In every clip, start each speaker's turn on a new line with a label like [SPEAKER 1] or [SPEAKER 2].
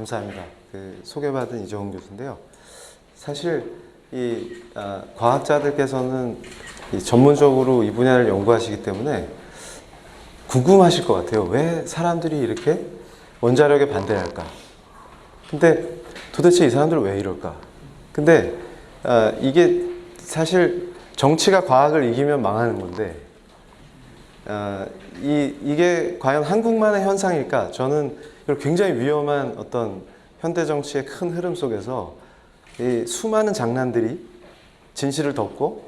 [SPEAKER 1] 감사합니다. 소개받은 이정훈 교수인데요. 사실 과학자들께서는 전문적으로 이 분야를 연구하시기 때문에 궁금하실 것 같아요. 왜 사람들이 이렇게 원자력에 반대할까? 근데 도대체 이 사람들은 왜 이럴까? 근데 이게 사실 정치가 과학을 이기면 망하는 건데 이게 과연 한국만의 현상일까? 저는 이걸 굉장히 위험한 어떤 현대 정치의 큰 흐름 속에서 이 수많은 장난들이 진실을 덮고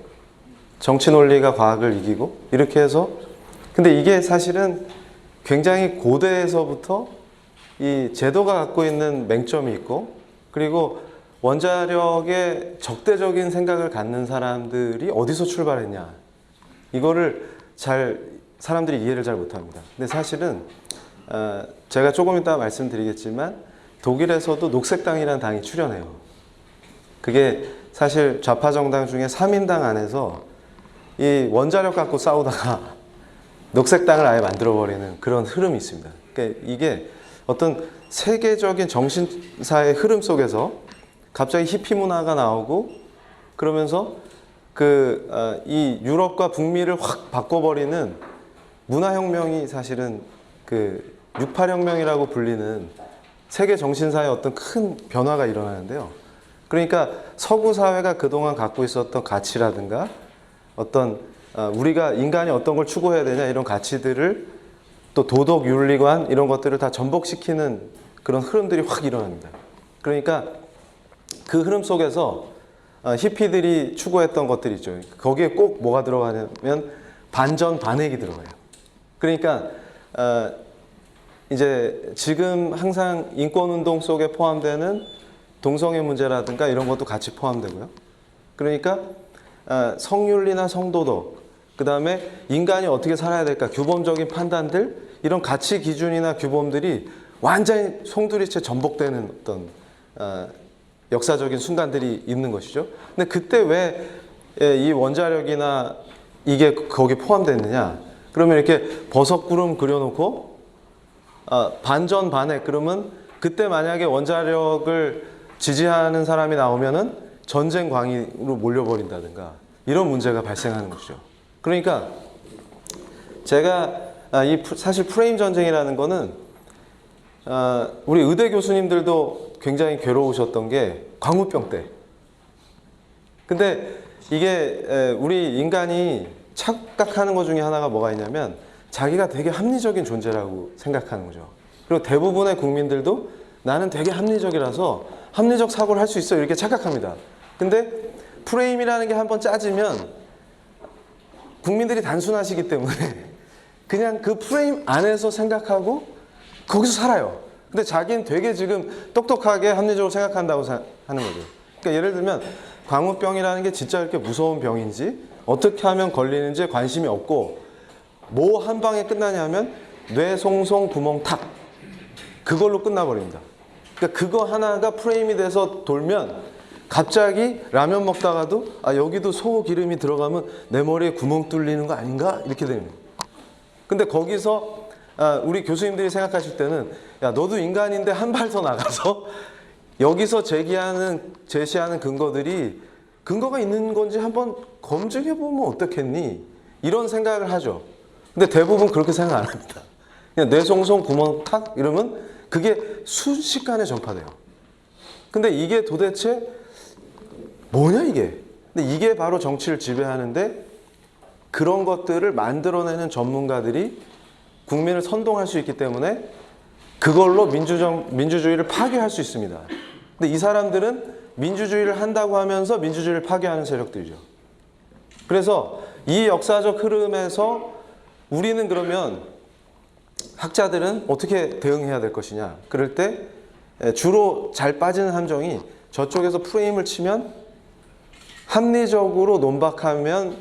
[SPEAKER 1] 정치 논리가 과학을 이기고 이렇게 해서, 근데 이게 사실은 굉장히 고대에서부터 이 제도가 갖고 있는 맹점이 있고, 그리고 원자력에 적대적인 생각을 갖는 사람들이 어디서 출발했냐, 이거를 사람들이 이해를 잘 못합니다. 근데 사실은 제가 조금 이따 말씀드리겠지만 독일에서도 녹색당이라는 당이 출현해요. 그게 사실 좌파 정당 중에 3인당 안에서 이 원자력 갖고 싸우다가 녹색당을 아예 만들어버리는 그런 흐름이 있습니다. 그러니까 이게 어떤 세계적인 정신사의 흐름 속에서 갑자기 히피 문화가 나오고, 그러면서 이 유럽과 북미를 확 바꿔버리는 문화혁명이 사실은 68혁명이라고 불리는 세계 정신사의 어떤 큰 변화가 일어나는데요. 그러니까 서구 사회가 그동안 갖고 있었던 가치라든가 어떤 우리가 인간이 어떤 걸 추구해야 되냐, 이런 가치들을 또 도덕, 윤리관 이런 것들을 다 전복시키는 그런 흐름들이 확 일어납니다. 그러니까 그 흐름 속에서 히피들이 추구했던 것들이 있죠. 거기에 꼭 뭐가 들어가냐면 반전, 반핵이 들어가요. 그러니까 이제 지금 항상 인권운동 속에 포함되는 동성애 문제라든가 이런 것도 같이 포함되고요. 그러니까 성윤리나 성도덕, 그 다음에 인간이 어떻게 살아야 될까, 규범적인 판단들, 이런 가치 기준이나 규범들이 완전히 송두리째 전복되는 어떤 역사적인 순간들이 있는 것이죠. 근데 그때 왜 이 원자력이나 이게 거기 포함됐느냐? 그러면 이렇게 버섯구름 그려놓고 반전 반핵, 그러면 그때 만약에 원자력을 지지하는 사람이 나오면은 전쟁 광으로 몰려버린다든가 이런 문제가 발생하는 것이죠. 그러니까 제가 사실 프레임 전쟁이라는 거는 우리 의대 교수님들도 굉장히 괴로우셨던 게 광우병 때. 근데 이게 우리 인간이 착각하는 것 중에 하나가 뭐가 있냐면 자기가 되게 합리적인 존재라고 생각하는 거죠. 그리고 대부분의 국민들도 나는 되게 합리적이라서 합리적 사고를 할 수 있어, 이렇게 착각합니다. 근데 프레임이라는 게 한번 짜지면 국민들이 단순하시기 때문에 그냥 그 프레임 안에서 생각하고 거기서 살아요. 근데 자기는 되게 지금 똑똑하게 합리적으로 생각한다고 하는 거죠. 그러니까 예를 들면 광우병이라는 게 진짜 이렇게 무서운 병인지, 어떻게 하면 걸리는지 관심이 없고, 뭐 한 방에 끝나냐면 뇌 송송 구멍 탁, 그걸로 끝나버립니다. 그러니까 그거 하나가 프레임이 돼서 돌면 갑자기 라면 먹다가도 여기도 소 기름이 들어가면 내 머리에 구멍 뚫리는 거 아닌가, 이렇게 됩니다. 근데 거기서 우리 교수님들이 생각하실 때는 야, 너도 인간인데 한 발 더 나가서 여기서 제시하는 근거가 있는 건지 한번 검증해 보면 어떻겠니, 이런 생각을 하죠. 근데 대부분 그렇게 생각 안 합니다. 그냥 뇌송송 구멍 탁 이러면 그게 순식간에 전파돼요. 근데 이게 도대체 뭐냐 이게. 근데 이게 바로 정치를 지배하는데, 그런 것들을 만들어내는 전문가들이 국민을 선동할 수 있기 때문에 그걸로 민주주의를 파괴할 수 있습니다. 근데 이 사람들은 민주주의를 한다고 하면서 민주주의를 파괴하는 세력들이죠. 그래서 이 역사적 흐름에서 우리는 그러면 학자들은 어떻게 대응해야 될 것이냐. 그럴 때 주로 잘 빠지는 함정이, 저쪽에서 프레임을 치면 합리적으로 논박하면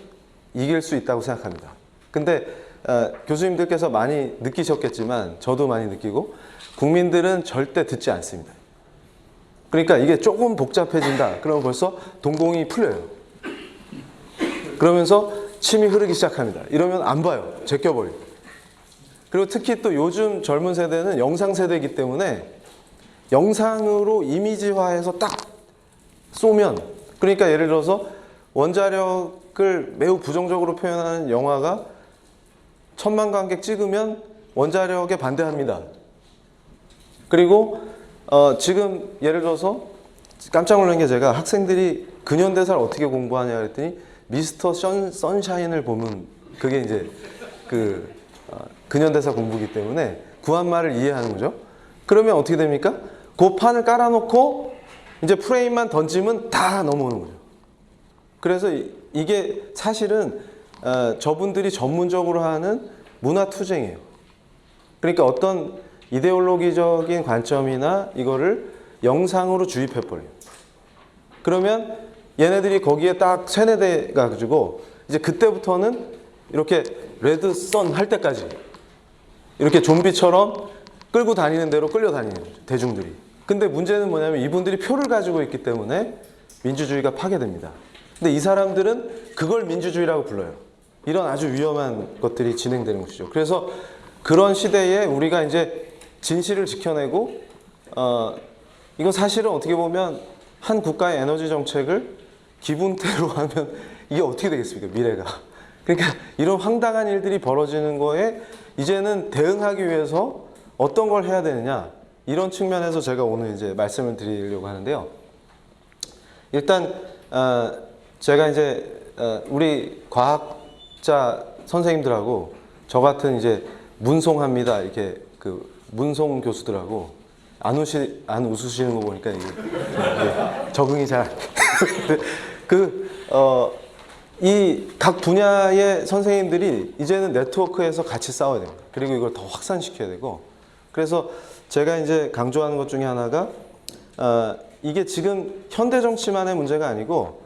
[SPEAKER 1] 이길 수 있다고 생각합니다. 근데 교수님들께서 많이 느끼셨겠지만 저도 많이 느끼고, 국민들은 절대 듣지 않습니다. 그러니까 이게 조금 복잡해진다 그러면 벌써 동공이 풀려요. 그러면서 침이 흐르기 시작합니다. 이러면 안 봐요. 제껴버리고. 그리고 특히 또 요즘 젊은 세대는 영상 세대이기 때문에 영상으로 이미지화해서 딱 쏘면, 그러니까 예를 들어서 원자력을 매우 부정적으로 표현하는 영화가 1000만 관객 찍으면 원자력에 반대합니다. 그리고 지금 예를 들어서 깜짝 놀란 게, 제가 학생들이 근현대사를 어떻게 공부하냐 그랬더니 미스터 선샤인을 보면 그게 이제 근현대사 공부이기 때문에 구한말을 이해하는 거죠. 그러면 어떻게 됩니까? 그 판을 깔아놓고 이제 프레임만 던지면 다 넘어오는 거죠. 그래서 이게 사실은 저분들이 전문적으로 하는 문화 투쟁이에요. 그러니까 어떤 이데올로기적인 관점이나 이거를 영상으로 주입해버려요. 그러면 얘네들이 거기에 딱 세뇌돼 가지고 이제 그때부터는 이렇게 레드 선 할 때까지 이렇게 좀비처럼 끌고 다니는 대로 끌려다니는 거죠, 대중들이. 근데 문제는 뭐냐면 이분들이 표를 가지고 있기 때문에 민주주의가 파괴됩니다. 근데 이 사람들은 그걸 민주주의라고 불러요. 이런 아주 위험한 것들이 진행되는 것이죠. 그래서 그런 시대에 우리가 이제 진실을 지켜내고, 이건 사실은 어떻게 보면 한 국가의 에너지 정책을 기분대로 하면 이게 어떻게 되겠습니까, 미래가. 그러니까 이런 황당한 일들이 벌어지는 거에 이제는 대응하기 위해서 어떤 걸 해야 되느냐, 이런 측면에서 제가 오늘 이제 말씀을 드리려고 하는데요. 일단 제가 이제 우리 과학자 선생님들하고 저 같은 이제 문송합니다, 이렇게 문송 교수들하고 안 웃으시는 거 보니까 이게 적응이 잘 이 각 분야의 선생님들이 이제는 네트워크에서 같이 싸워야 됩니다. 그리고 이걸 더 확산시켜야 되고, 그래서 제가 이제 강조하는 것 중에 하나가 이게 지금 현대 정치만의 문제가 아니고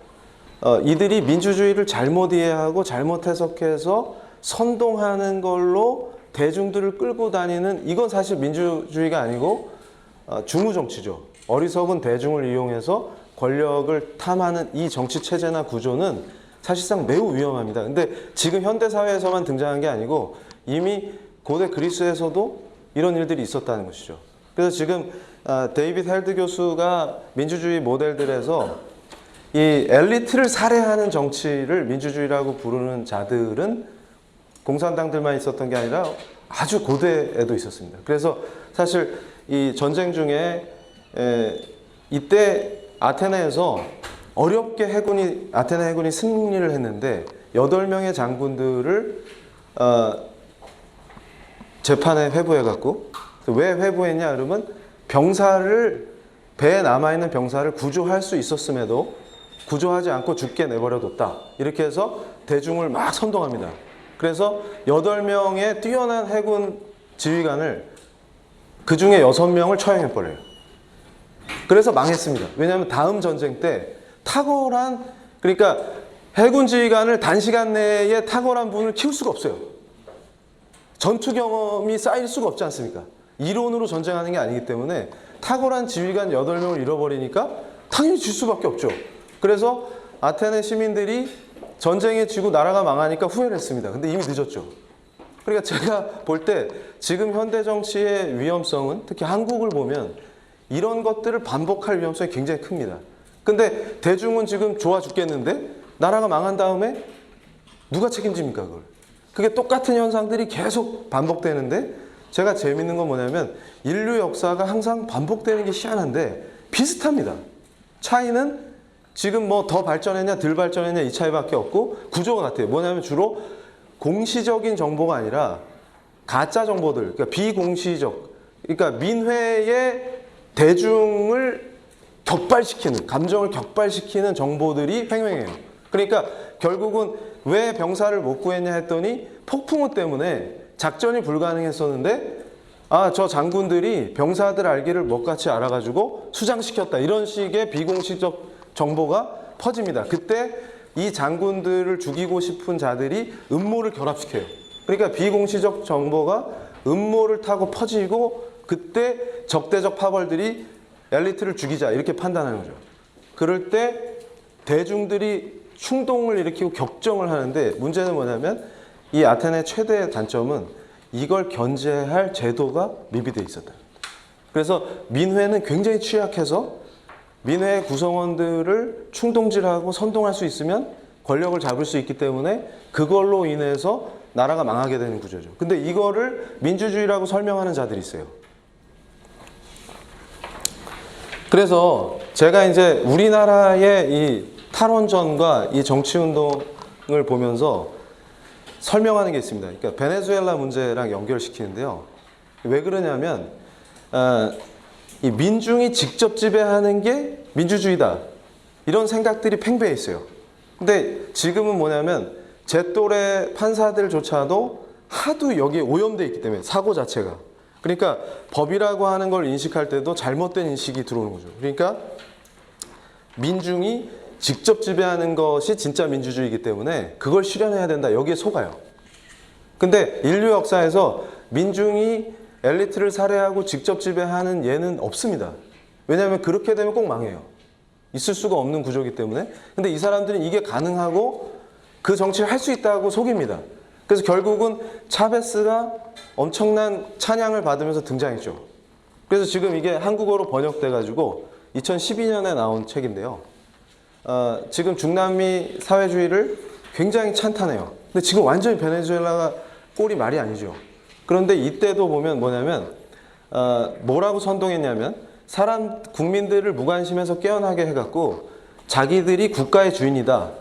[SPEAKER 1] 이들이 민주주의를 잘못 이해하고 잘못 해석해서 선동하는 걸로 대중들을 끌고 다니는, 이건 사실 민주주의가 아니고 중우정치죠. 어리석은 대중을 이용해서 권력을 탐하는 이 정치 체제나 구조는 사실상 매우 위험합니다. 근데 지금 현대 사회에서만 등장한 게 아니고 이미 고대 그리스에서도 이런 일들이 있었다는 것이죠. 그래서 지금 데이빗 헬드 교수가 민주주의 모델들에서 이 엘리트를 살해하는 정치를 민주주의라고 부르는 자들은 공산당들만 있었던 게 아니라 아주 고대에도 있었습니다. 그래서 사실 이 전쟁 중에 이때 아테네에서 어렵게 아테네 해군이 승리를 했는데 8명의 장군들을 재판에 회부해갖고, 왜 회부했냐 그러면 배에 남아있는 병사를 구조할 수 있었음에도 구조하지 않고 죽게 내버려뒀다, 이렇게 해서 대중을 막 선동합니다. 그래서 8명의 뛰어난 해군 지휘관을 그 중에 6명을 처형해버려요. 그래서 망했습니다. 왜냐하면 다음 전쟁 때 그러니까 해군 지휘관을 단시간 내에 탁월한 분을 키울 수가 없어요. 전투 경험이 쌓일 수가 없지 않습니까? 이론으로 전쟁하는 게 아니기 때문에 탁월한 지휘관 8명을 잃어버리니까 당연히 질 수밖에 없죠. 그래서 아테네 시민들이 전쟁에 지고 나라가 망하니까 후회를 했습니다. 근데 이미 늦었죠. 그러니까 제가 볼 때 지금 현대 정치의 위험성은, 특히 한국을 보면 이런 것들을 반복할 위험성이 굉장히 큽니다. 근데 대중은 지금 좋아 죽겠는데 나라가 망한 다음에 누가 책임집니까, 그걸? 그게 똑같은 현상들이 계속 반복되는데, 제가 재밌는 건 뭐냐면 인류 역사가 항상 반복되는 게 희한한데 비슷합니다. 차이는 지금 뭐 더 발전했냐 덜 발전했냐 이 차이밖에 없고 구조가 같아요. 뭐냐면 주로 공시적인 정보가 아니라 가짜 정보들, 그러니까 비공시적, 그러니까 민회의 대중을 격발시키는, 감정을 격발시키는 정보들이 횡행해요. 그러니까 결국은 왜 병사를 못 구했냐 했더니 폭풍우 때문에 작전이 불가능했었는데, 저 장군들이 병사들 알기를 먹같이 알아가지고 수장시켰다, 이런 식의 비공식적 정보가 퍼집니다. 그때 이 장군들을 죽이고 싶은 자들이 음모를 결합시켜요. 그러니까 비공식적 정보가 음모를 타고 퍼지고, 그때 적대적 파벌들이 엘리트를 죽이자 이렇게 판단하는 거죠. 그럴 때 대중들이 충동을 일으키고 격정을 하는데, 문제는 뭐냐면 이 아테네 최대의 단점은 이걸 견제할 제도가 미비되어 있었다. 그래서 민회는 굉장히 취약해서 민회 구성원들을 충동질하고 선동할 수 있으면 권력을 잡을 수 있기 때문에 그걸로 인해서 나라가 망하게 되는 구조죠. 근데 이거를 민주주의라고 설명하는 자들이 있어요. 그래서 제가 이제 우리나라의 이 탈원전과 이 정치운동을 보면서 설명하는 게 있습니다. 그러니까 베네수엘라 문제랑 연결시키는데요. 왜 그러냐면 이 민중이 직접 지배하는 게 민주주의다. 이런 생각들이 팽배해 있어요. 근데 지금은 뭐냐면 제 또래 판사들조차도 하도 여기에 오염되어 있기 때문에 사고 자체가. 그러니까 법이라고 하는 걸 인식할 때도 잘못된 인식이 들어오는 거죠. 그러니까 민중이 직접 지배하는 것이 진짜 민주주의이기 때문에 그걸 실현해야 된다. 여기에 속아요. 근데 인류 역사에서 민중이 엘리트를 살해하고 직접 지배하는 예는 없습니다. 왜냐하면 그렇게 되면 꼭 망해요. 있을 수가 없는 구조이기 때문에. 근데 이 사람들은 이게 가능하고 그 정치를 할 수 있다고 속입니다. 그래서 결국은 차베스가 엄청난 찬양을 받으면서 등장했죠. 그래서 지금 이게 한국어로 번역돼 가지고 2012년에 나온 책인데요. 지금 중남미 사회주의를 굉장히 찬탄해요. 근데 지금 완전히 베네수엘라가 꼴이 말이 아니죠. 그런데 이때도 보면 뭐냐면 뭐라고 선동했냐면 국민들을 무관심에서 깨어나게 해갖고 자기들이 국가의 주인이다.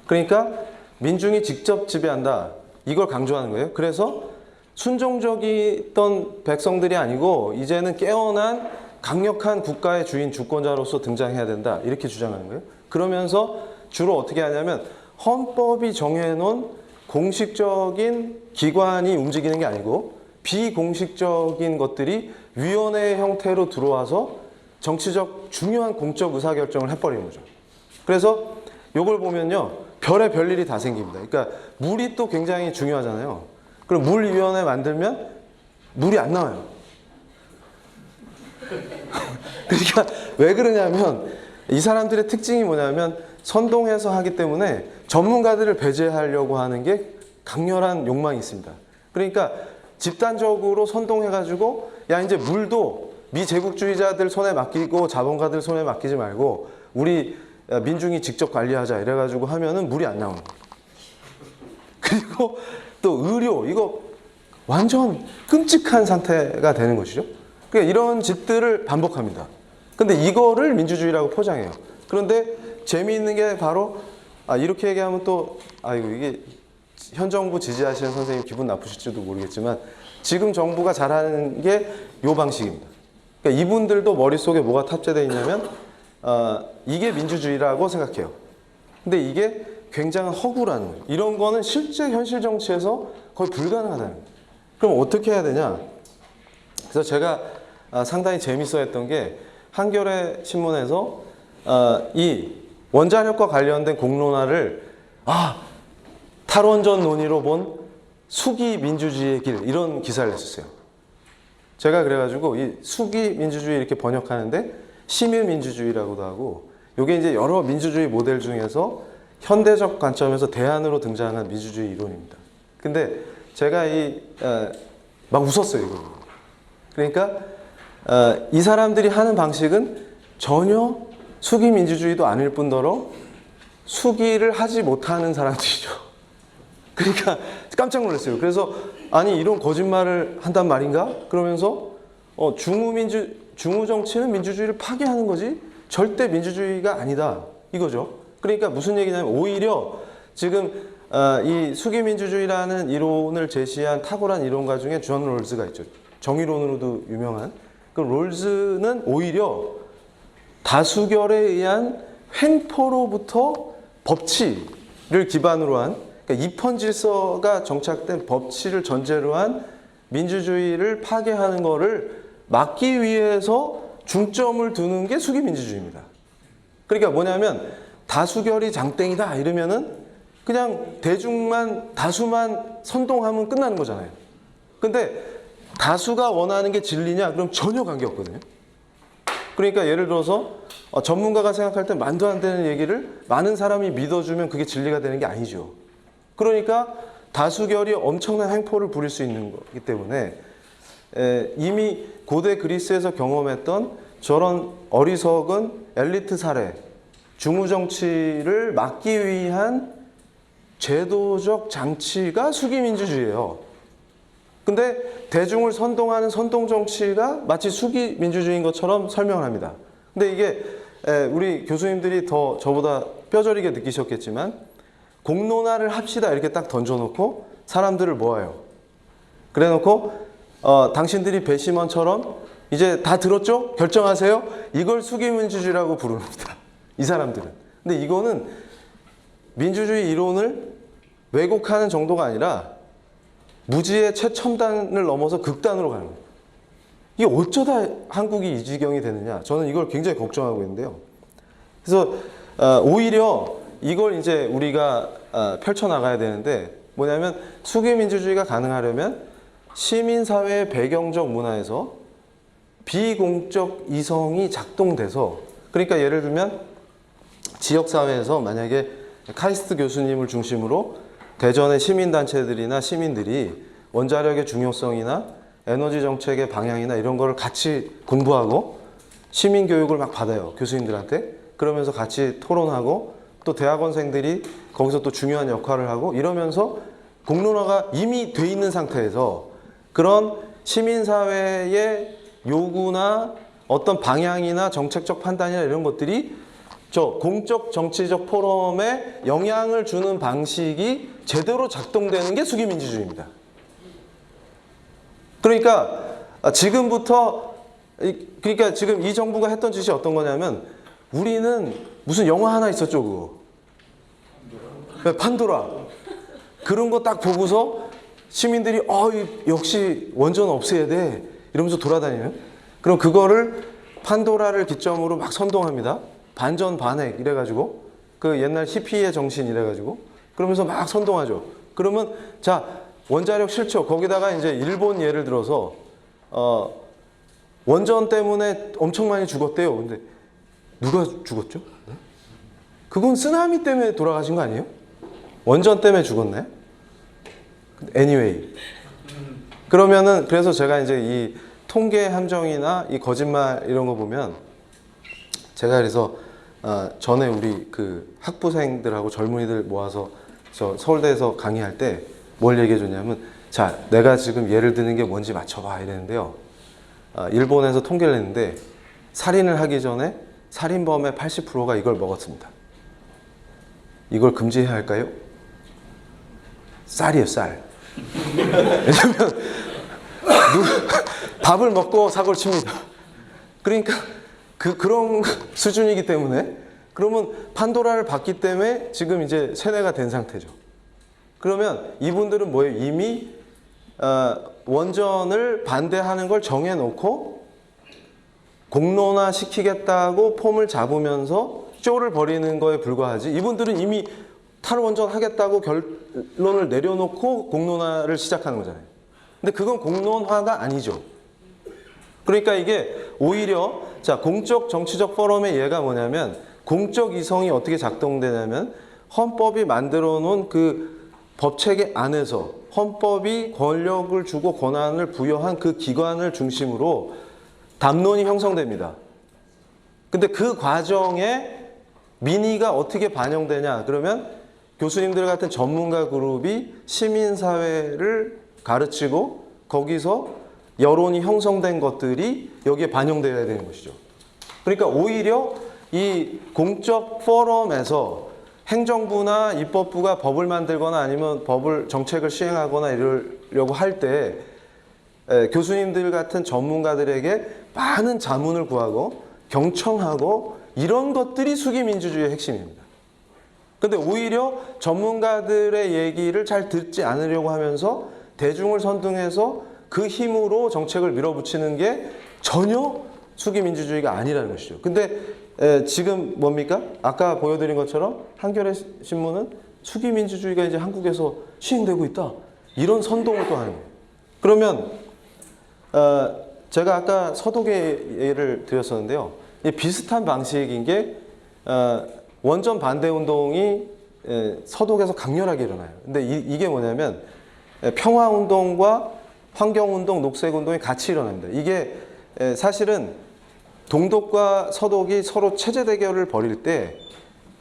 [SPEAKER 1] 그러니까 민중이 직접 지배한다. 이걸 강조하는 거예요. 그래서 순종적이던 백성들이 아니고 이제는 깨어난 강력한 국가의 주인, 주권자로서 등장해야 된다. 이렇게 주장하는 거예요. 그러면서 주로 어떻게 하냐면 헌법이 정해놓은 공식적인 기관이 움직이는 게 아니고 비공식적인 것들이 위원회 형태로 들어와서 정치적 중요한 공적 의사결정을 해버리는 거죠. 그래서 이걸 보면요. 별의 별일이 다 생깁니다. 그러니까 물이 또 굉장히 중요하잖아요. 그럼 물위원회 만들면 물이 안 나와요. 그러니까 왜 그러냐면 이 사람들의 특징이 뭐냐면 선동해서 하기 때문에 전문가들을 배제하려고 하는 게 강렬한 욕망이 있습니다. 그러니까 집단적으로 선동해가지고 야 이제 물도 미제국주의자들 손에 맡기고 자본가들 손에 맡기지 말고 우리 민중이 직접 관리하자 이래가지고 하면은 물이 안 나오는 거예요. 그리고 또 의료 이거 완전 끔찍한 상태가 되는 것이죠. 그러니까 이런 짓들을 반복합니다. 근데 이거를 민주주의라고 포장해요. 그런데 재미있는 게 바로 이렇게 얘기하면 또 이게 현 정부 지지하시는 선생님 기분 나쁘실지도 모르겠지만 지금 정부가 잘하는 게 이 방식입니다. 그러니까 이분들도 머릿속에 뭐가 탑재되어 있냐면 이게 민주주의라고 생각해요. 근데 이게 굉장한 허구라는 거예요. 이런 거는 실제 현실 정치에서 거의 불가능하다는 거예요. 그럼 어떻게 해야 되냐? 그래서 제가 상당히 재밌어 했던 게 한겨레 신문에서 이 원자력과 관련된 공론화를 탈원전 논의로 본 수기 민주주의의 길 이런 기사를 냈었어요. 제가 그래가지고 이 수기 민주주의 이렇게 번역하는데 심유민주주의라고도 하고 이게 이제 여러 민주주의 모델 중에서 현대적 관점에서 대안으로 등장한 민주주의 이론입니다. 근데 제가 막 웃었어요 이거. 그러니까 이 사람들이 하는 방식은 전혀 수기 민주주의도 아닐 뿐더러 수기를 하지 못하는 사람들이죠. 그러니까 깜짝 놀랐어요. 그래서 아니 이런 거짓말을 한단 말인가? 그러면서 중우 정치는 민주주의를 파괴하는 거지 절대 민주주의가 아니다 이거죠. 그러니까 무슨 얘기냐면 오히려 지금 이 수기민주주의라는 이론을 제시한 탁월한 이론가 중에 존 롤즈가 있죠. 정의론으로도 유명한. 그 롤즈는 오히려 다수결에 의한 횡포로부터 법치를 기반으로 한 그러니까 입헌 질서가 정착된 법치를 전제로 한 민주주의를 파괴하는 것을 막기 위해서 중점을 두는 게 수기민주주의입니다. 그러니까 뭐냐면 다수결이 장땡이다 이러면은 그냥 다수만 선동하면 끝나는 거잖아요. 근데 다수가 원하는 게 진리냐? 그럼 전혀 관계없거든요. 그러니까 예를 들어서 전문가가 생각할 때 말도 안 되는 얘기를 많은 사람이 믿어주면 그게 진리가 되는 게 아니죠. 그러니까 다수결이 엄청난 횡포를 부릴 수 있는 거기 때문에 이미 고대 그리스에서 경험했던 저런 어리석은 엘리트 사례, 중우 정치를 막기 위한 제도적 장치가 수기민주주의예요. 근데 대중을 선동하는 선동 정치가 마치 수기민주주의인 것처럼 설명을 합니다. 근데 이게 우리 교수님들이 더 저보다 뼈저리게 느끼셨겠지만 공론화를 합시다 이렇게 딱 던져놓고 사람들을 모아요. 그래놓고 당신들이 배심원처럼 이제 다 들었죠? 결정하세요? 이걸 수기민주주의라고 부릅니다. 이 사람들은. 근데 이거는 민주주의 이론을 왜곡하는 정도가 아니라 무지의 최첨단을 넘어서 극단으로 가는 거예요. 이게 어쩌다 한국이 이 지경이 되느냐? 저는 이걸 굉장히 걱정하고 있는데요. 그래서 오히려 이걸 이제 우리가 펼쳐나가야 되는데 뭐냐면 수기민주주의가 가능하려면 시민사회의 배경적 문화에서 비공적 이성이 작동돼서 그러니까 예를 들면 지역사회에서 만약에 카이스트 교수님을 중심으로 대전의 시민단체들이나 시민들이 원자력의 중요성이나 에너지 정책의 방향이나 이런 거를 같이 공부하고 시민교육을 막 받아요. 교수님들한테. 그러면서 같이 토론하고 또 대학원생들이 거기서 또 중요한 역할을 하고 이러면서 공론화가 이미 돼 있는 상태에서 그런 시민사회의 요구나 어떤 방향이나 정책적 판단이나 이런 것들이 저 공적 정치적 포럼에 영향을 주는 방식이 제대로 작동되는 게 수기민주주의입니다. 그러니까 지금부터 그러니까 지금 이 정부가 했던 짓이 어떤 거냐면 우리는 무슨 영화 하나 있었죠 그거 판도라 그런 거 딱 보고서 시민들이 역시 원전 없애야 돼 이러면서 돌아다니는 그럼 그거를 판도라를 기점으로 막 선동합니다. 반전 반핵 이래가지고 그 옛날 히피의 정신 이래가지고 그러면서 막 선동하죠. 그러면 자 원자력 싫죠. 거기다가 이제 일본 예를 들어서 원전 때문에 엄청 많이 죽었대요. 근데 누가 죽었죠? 그건 쓰나미 때문에 돌아가신 거 아니에요? 원전 때문에 죽었나요? Anyway. 그러면은 그래서 제가 이제 이 통계 함정이나 이 거짓말 이런 거 보면 제가 그래서 전에 우리 그 학부생들하고 젊은이들 모아서 저 서울대에서 강의할 때 뭘 얘기해 줬냐면 자 내가 지금 예를 드는 게 뭔지 맞춰봐 이랬는데요. 일본에서 통계를 냈는데 살인을 하기 전에 살인범의 80%가 이걸 먹었습니다. 이걸 금지해야 할까요? 쌀이에요, 쌀. 왜냐면 밥을 먹고 사고를 칩니다. 그러니까 그런 수준이기 때문에 그러면 판도라를 받기 때문에 지금 이제 세뇌가 된 상태죠. 그러면 이분들은 뭐예요? 이미 원전을 반대하는 걸 정해놓고 공론화 시키겠다고 폼을 잡으면서 쇼를 벌이는 거에 불과하지 이분들은 이미 탈원전 하겠다고 결론을 내려놓고 공론화를 시작하는 거잖아요. 근데 그건 공론화가 아니죠. 그러니까 이게 오히려 자 공적 정치적 포럼의 예가 뭐냐면 공적 이성이 어떻게 작동되냐면 헌법이 만들어 놓은 그 법체계 안에서 헌법이 권력을 주고 권한을 부여한 그 기관을 중심으로 담론이 형성됩니다. 근데 그 과정에 민의가 어떻게 반영되냐 그러면 교수님들 같은 전문가 그룹이 시민사회를 가르치고 거기서 여론이 형성된 것들이 여기에 반영되어야 되는 것이죠. 그러니까 오히려 이 공적 포럼에서 행정부나 입법부가 법을 만들거나 아니면 정책을 시행하거나 이러려고 할 때 교수님들 같은 전문가들에게 많은 자문을 구하고 경청하고 이런 것들이 수기민주주의의 핵심입니다. 근데 오히려 전문가들의 얘기를 잘 듣지 않으려고 하면서 대중을 선동해서 그 힘으로 정책을 밀어붙이는 게 전혀 수기민주주의가 아니라는 것이죠. 근데 지금 뭡니까? 아까 보여드린 것처럼 한겨레 신문은 수기민주주의가 이제 한국에서 시행되고 있다. 이런 선동을 또 하는 거예요. 그러면 제가 아까 서독의 예를 드렸었는데요. 이 비슷한 방식인 게 원전 반대 운동이 서독에서 강렬하게 일어나요. 근데 이게 뭐냐면 평화 운동과 환경운동, 녹색운동이 같이 일어납니다. 이게 사실은 동독과 서독이 서로 체제 대결을 벌일 때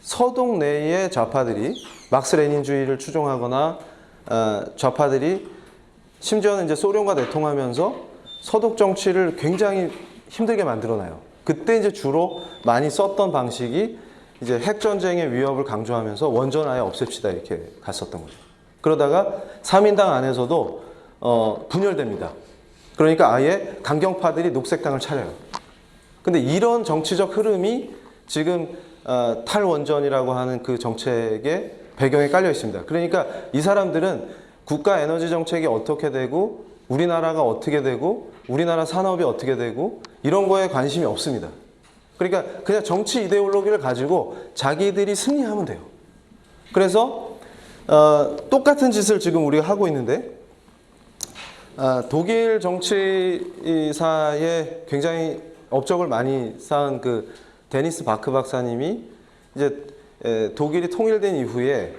[SPEAKER 1] 서독 내의 좌파들이 막스 레닌주의를 추종하거나 좌파들이 심지어는 이제 소련과 내통하면서 서독 정치를 굉장히 힘들게 만들어놔요. 그때 이제 주로 많이 썼던 방식이 이제 핵전쟁의 위협을 강조하면서 원전 아예 없앱시다 이렇게 갔었던 거죠. 그러다가 3인당 안에서도 분열됩니다. 그러니까 아예 강경파들이 녹색당을 차려요. 근데 이런 정치적 흐름이 지금 탈원전이라고 하는 그 정책의 배경에 깔려 있습니다. 그러니까 이 사람들은 국가 에너지 정책이 어떻게 되고 우리나라가 어떻게 되고 우리나라 산업이 어떻게 되고 이런 거에 관심이 없습니다. 그러니까 그냥 정치 이데올로기를 가지고 자기들이 승리하면 돼요. 그래서 똑같은 짓을 지금 우리가 하고 있는데 독일 정치사에 굉장히 업적을 많이 쌓은 그 데니스 바크 박사님이 이제 독일이 통일된 이후에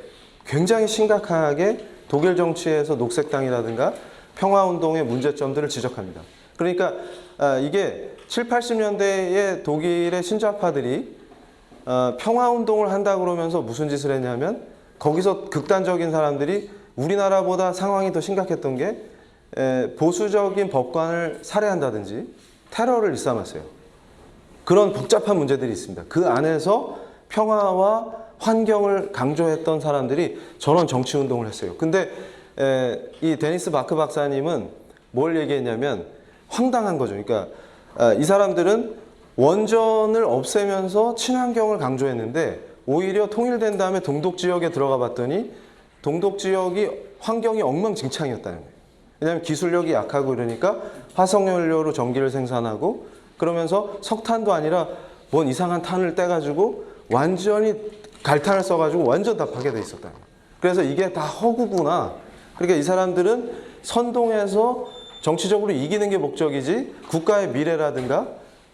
[SPEAKER 1] 굉장히 심각하게 독일 정치에서 녹색당이라든가 평화운동의 문제점들을 지적합니다. 그러니까 이게 7, 80년대에 독일의 신좌파들이 평화운동을 한다 그러면서 무슨 짓을 했냐면 거기서 극단적인 사람들이 우리나라보다 상황이 더 심각했던 게 보수적인 법관을 살해한다든지 테러를 일삼았어요. 그런 복잡한 문제들이 있습니다. 그 안에서 평화와 환경을 강조했던 사람들이 저런 정치운동을 했어요. 근데 이 데니스 바크 박사님은 뭘 얘기했냐면 황당한 거죠. 그러니까 이 사람들은 원전을 없애면서 친환경을 강조했는데 오히려 통일된 다음에 동독 지역에 들어가 봤더니 동독 지역이 환경이 엉망진창이었다는 거예요. 왜냐하면 기술력이 약하고 이러니까 화석연료로 전기를 생산하고 그러면서 석탄도 아니라 뭔 이상한 탄을 떼가지고 완전히 갈탄을 써가지고 완전 다 파괴돼 있었다. 그래서 이게 다 허구구나. 그러니까 이 사람들은 선동해서 정치적으로 이기는 게 목적이지 국가의 미래라든가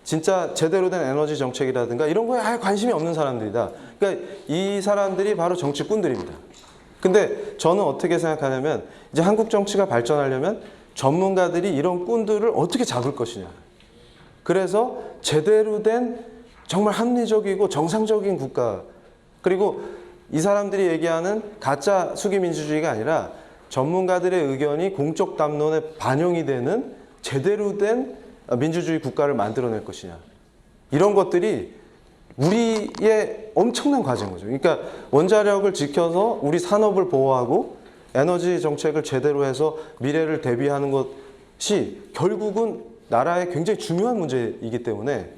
[SPEAKER 1] 진짜 제대로 된 에너지 정책이라든가 이런 거에 아예 관심이 없는 사람들이다. 그러니까 이 사람들이 바로 정치꾼들입니다. 근데 저는 어떻게 생각하냐면 이제 한국 정치가 발전하려면 전문가들이 이런 꾼들을 어떻게 잡을 것이냐. 그래서 제대로 된 정말 합리적이고 정상적인 국가 그리고 이 사람들이 얘기하는 가짜 수기민주주의가 아니라 전문가들의 의견이 공적 담론에 반영이 되는 제대로 된 민주주의 국가를 만들어낼 것이냐. 이런 것들이 우리의 엄청난 과제인 거죠. 그러니까 원자력을 지켜서 우리 산업을 보호하고 에너지 정책을 제대로 해서 미래를 대비하는 것이 결국은 나라의 굉장히 중요한 문제이기 때문에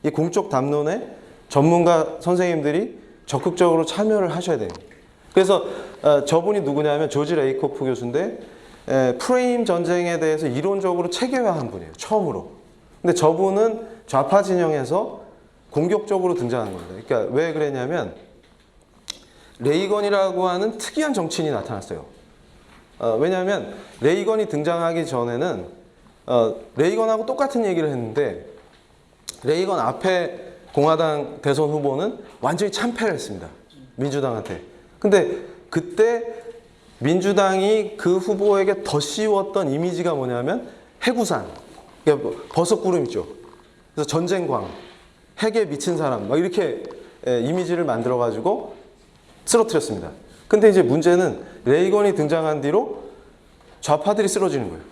[SPEAKER 1] 이 공적 담론에 전문가 선생님들이 적극적으로 참여를 하셔야 돼요. 그래서 저분이 누구냐면 조지 레이코프 교수인데 프레임 전쟁에 대해서 이론적으로 체계화한 분이에요. 처음으로. 근데 저분은 좌파 진영에서 공격적으로 등장한 겁니다. 그러니까 왜 그랬냐면 레이건이라고 하는 특이한 정치인이 나타났어요. 왜냐하면 레이건이 등장하기 전에는 레이건하고 똑같은 얘기를 했는데 레이건 앞에 공화당 대선 후보는 완전히 참패를 했습니다. 민주당한테. 근데 그때 민주당이 그 후보에게 더 씌웠던 이미지가 뭐냐면 해구산, 그러니까 버섯구름 있죠. 그래서 전쟁광, 핵에 미친 사람 막 이렇게 이미지를 만들어가지고 쓰러뜨렸습니다. 근데 이제 문제는 레이건이 등장한 뒤로 좌파들이 쓰러지는 거예요.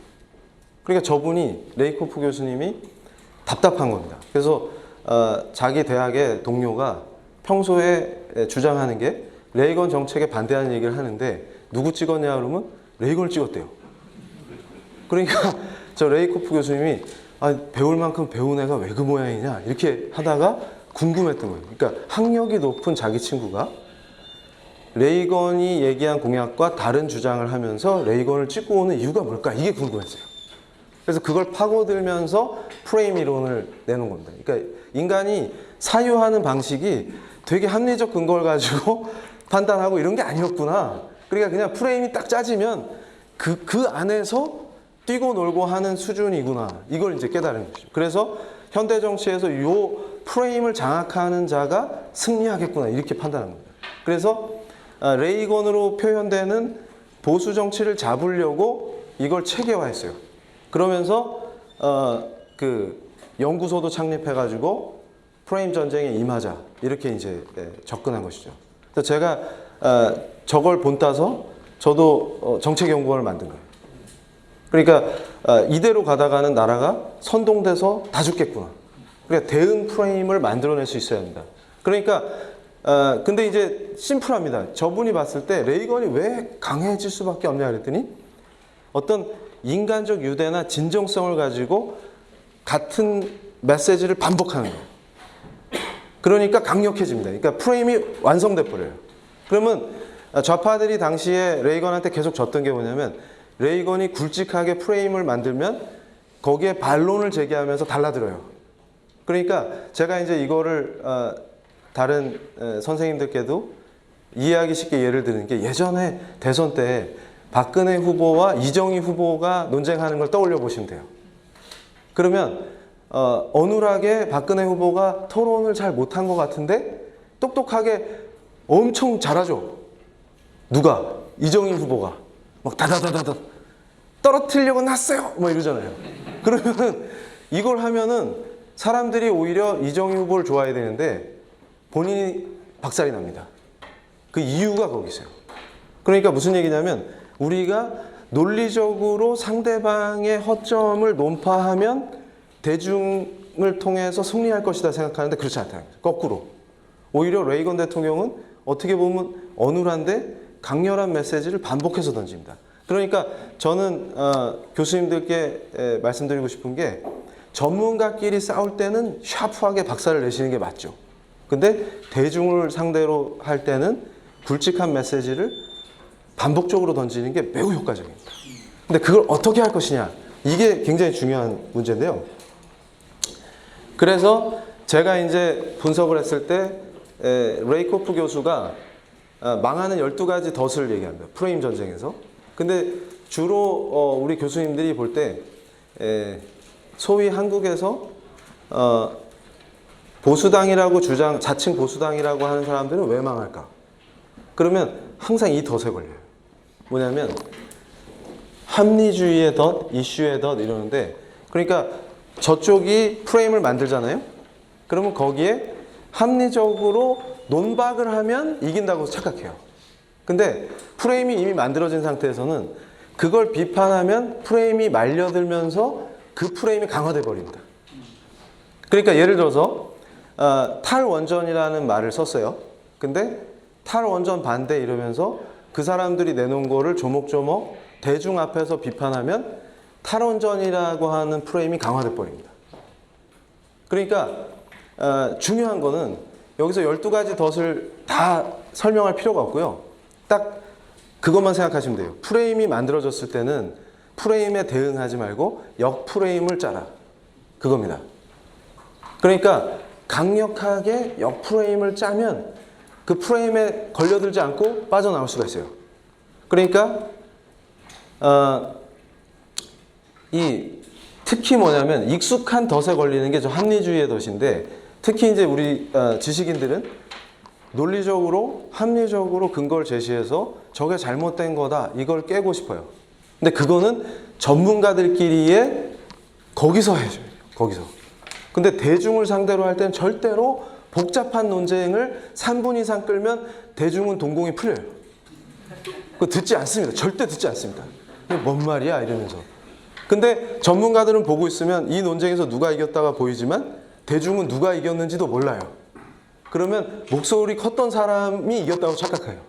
[SPEAKER 1] 그러니까 저분이 레이코프 교수님이 답답한 겁니다. 그래서 자기 대학의 동료가 평소에 주장하는 게 레이건 정책에 반대하는 얘기를 하는데 누구 찍었냐 그러면 레이건을 찍었대요. 그러니까 저 레이코프 교수님이 배울 만큼 배운 애가 왜 그 모양이냐 이렇게 하다가 궁금했던 거예요. 그러니까 학력이 높은 자기 친구가 레이건이 얘기한 공약과 다른 주장을 하면서 레이건을 찍고 오는 이유가 뭘까 이게 궁금했어요. 그래서 그걸 파고들면서 프레임 이론을 내놓은 겁니다. 그러니까 인간이 사유하는 방식이 되게 합리적 근거를 가지고 판단하고 이런 게 아니었구나. 그러니까 그냥 프레임이 딱 짜지면 그 안에서 뛰고 놀고 하는 수준이구나. 이걸 이제 깨달은 거죠. 그래서 현대 정치에서 이 프레임을 장악하는 자가 승리하겠구나. 이렇게 판단한 겁니다. 그래서 레이건으로 표현되는 보수 정치를 잡으려고 이걸 체계화했어요. 그러면서 그 연구소도 창립해가지고 프레임 전쟁에 임하자 이렇게 이제 접근한 것이죠. 그래서 제가 저걸 본따서 저도 정책연구원을 만든 거예요. 그러니까 이대로 가다가는 나라가 선동돼서 다 죽겠구나. 그러니까 대응 프레임을 만들어낼 수 있어야 합니다. 그러니까 근데 이제 심플합니다. 저분이 봤을 때 레이건이 왜 강해질 수밖에 없냐 그랬더니 어떤 인간적 유대나 진정성을 가지고 같은 메시지를 반복하는 거예요. 그러니까 강력해집니다. 그러니까 프레임이 완성돼 버려요. 그러면 좌파들이 당시에 레이건한테 계속 졌던 게 뭐냐면 레이건이 굵직하게 프레임을 만들면 거기에 반론을 제기하면서 달라들어요. 그러니까 제가 이제 이거를 다른 선생님들께도 이해하기 쉽게 예를 드는 게 예전에 대선 때 박근혜 후보와 이정희 후보가 논쟁하는 걸 떠올려 보시면 돼요. 그러면 어눌하게 박근혜 후보가 토론을 잘 못한 것 같은데 똑똑하게 엄청 잘하죠. 누가? 이정희 후보가 막 다다다다다 떨어뜨리려고 났어요 뭐 이러잖아요. 그러면은 이걸 하면은 사람들이 오히려 이정희 후보를 좋아해야 되는데 본인이 박살이 납니다. 그 이유가 거기 있어요. 그러니까 무슨 얘기냐면 우리가 논리적으로 상대방의 허점을 논파하면 대중을 통해서 승리할 것이다 생각하는데 그렇지 않다는 거죠. 거꾸로. 오히려 레이건 대통령은 어떻게 보면 어눌한데 강렬한 메시지를 반복해서 던집니다. 그러니까 저는 교수님들께 말씀드리고 싶은 게 전문가끼리 싸울 때는 샤프하게 박살을 내시는 게 맞죠. 근데 대중을 상대로 할 때는 굵직한 메시지를 반복적으로 던지는 게 매우 효과적입니다. 근데 그걸 어떻게 할 것이냐 이게 굉장히 중요한 문제인데요. 그래서 제가 이제 분석을 했을 때 레이코프 교수가 망하는 12가지 덫을 얘기합니다. 프레임 전쟁에서. 근데 주로 우리 교수님들이 볼 때 소위 한국에서 보수당이라고 자칭 보수당이라고 하는 사람들은 왜 망할까? 그러면 항상 이 덫에 걸려요. 뭐냐면 합리주의의 덫, 이슈의 덫 이러는데 그러니까 저쪽이 프레임을 만들잖아요. 그러면 거기에 합리적으로 논박을 하면 이긴다고 착각해요. 근데 프레임이 이미 만들어진 상태에서는 그걸 비판하면 프레임이 말려들면서 그 프레임이 강화돼 버립니다. 그러니까 예를 들어서 탈원전이라는 말을 썼어요. 근데 탈원전 반대 이러면서 그 사람들이 내놓은 거를 조목조목 대중 앞에서 비판하면 탈원전이라고 하는 프레임이 강화돼 버립니다. 그러니까 중요한 거는 여기서 12가지 덫을 다 설명할 필요가 없고요. 딱 그것만 생각하시면 돼요. 프레임이 만들어졌을 때는 프레임에 대응하지 말고 역프레임을 짜라. 그겁니다. 그러니까 강력하게 역프레임을 짜면 그 프레임에 걸려들지 않고 빠져나올 수가 있어요. 그러니까 특히 뭐냐면 익숙한 덫에 걸리는 게 저 합리주의의 덫인데 특히 이제 우리 지식인들은 논리적으로 합리적으로 근거를 제시해서 저게 잘못된 거다 이걸 깨고 싶어요. 근데 그거는 전문가들끼리의 거기서 해줘요. 거기서. 근데 대중을 상대로 할 때는 절대로 복잡한 논쟁을 3분 이상 끌면 대중은 동공이 풀려요. 그거 듣지 않습니다. 절대 듣지 않습니다. 뭔 말이야 이러면서. 근데 전문가들은 보고 있으면 이 논쟁에서 누가 이겼다가 보이지만 대중은 누가 이겼는지도 몰라요. 그러면 목소리 컸던 사람이 이겼다고 착각해요.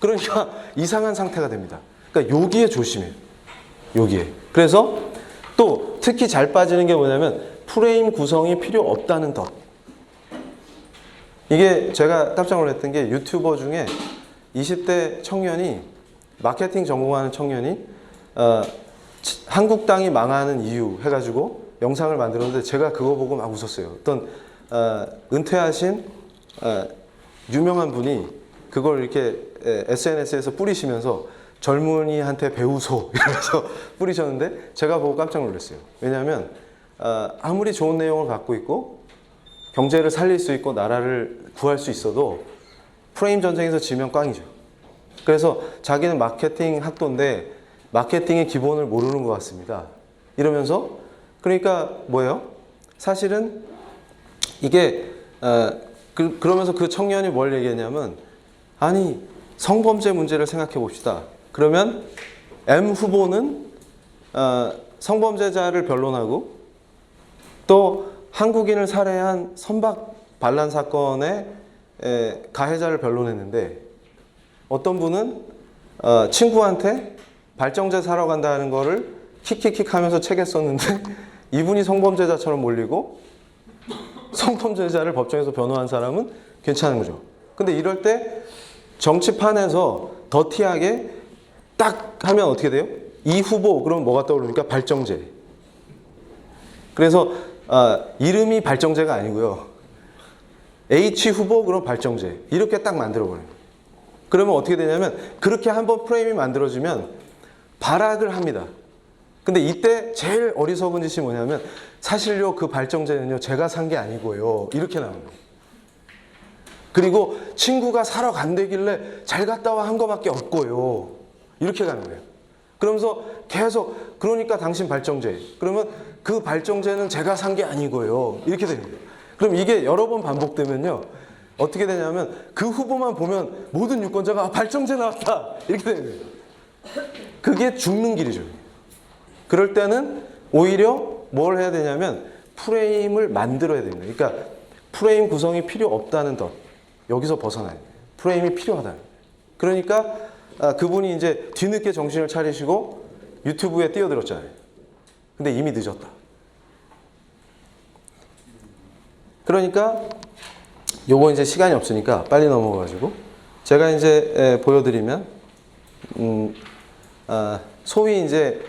[SPEAKER 1] 그러니까 이상한 상태가 됩니다. 그러니까 여기에 조심해요. 여기에. 그래서 또 특히 잘 빠지는 게 뭐냐면 프레임 구성이 필요 없다는 덫. 이게 제가 깜짝 놀랐던 게 유튜버 중에 20대 청년이 마케팅 전공하는 청년이 한국당이 망하는 이유 해가지고 영상을 만들었는데 제가 그거 보고 막 웃었어요. 어떤 은퇴하신 유명한 분이 그걸 이렇게 SNS에서 뿌리시면서 젊은이한테 배우소 이러면서 뿌리셨는데 제가 보고 깜짝 놀랐어요. 왜냐하면 아무리 좋은 내용을 갖고 있고 경제를 살릴 수 있고 나라를 구할 수 있어도 프레임 전쟁에서 지면 꽝이죠. 그래서 자기는 마케팅 학도인데 마케팅의 기본을 모르는 것 같습니다. 이러면서 그러니까 뭐예요? 사실은 이게 그러면서 그 청년이 뭘 얘기했냐면 아니 성범죄 문제를 생각해 봅시다. 그러면 M 후보는 성범죄자를 변론하고 또 한국인을 살해한 선박 반란 사건의 가해자를 변론했는데 어떤 분은 친구한테 발정제 사러 간다는 거를 킥킥킥 하면서 책에 썼는데 이분이 성범죄자처럼 몰리고 성범죄자를 법정에서 변호한 사람은 괜찮은 거죠. 근데 이럴 때 정치판에서 더티하게 딱 하면 어떻게 돼요? 이 후보 그러면 뭐가 떠오릅니까? 발정제. 그래서 이름이 발정제가 아니고요. H 후보 그럼 발정제. 이렇게 딱 만들어버려요. 그러면 어떻게 되냐면 그렇게 한번 프레임이 만들어지면 발악을 합니다. 근데 이때 제일 어리석은 짓이 뭐냐면 사실요 그 발정제는요 제가 산 게 아니고요. 이렇게 나오는 거예요. 그리고 친구가 사러 간대길래 잘 갔다 와 한 거밖에 없고요. 이렇게 가는 거예요. 그러면서 계속 그러니까 당신 발정제. 그러면 그 발정제는 제가 산 게 아니고요. 이렇게 되는 거예요. 그럼 이게 여러 번 반복되면요. 어떻게 되냐면 그 후보만 보면 모든 유권자가 발정제 나왔다. 이렇게 되는 거예요. 그게 죽는 길이죠. 그럴 때는 오히려 뭘 해야 되냐면 프레임을 만들어야 됩니다. 그러니까 프레임 구성이 필요 없다는 것. 여기서 벗어나야 돼요. 프레임이 필요하다. 그러니까 그분이 이제 뒤늦게 정신을 차리시고 유튜브에 뛰어들었잖아요. 근데 이미 늦었다. 그러니까 요거 이제 시간이 없으니까 빨리 넘어가가지고 제가 이제 보여드리면 소위 이제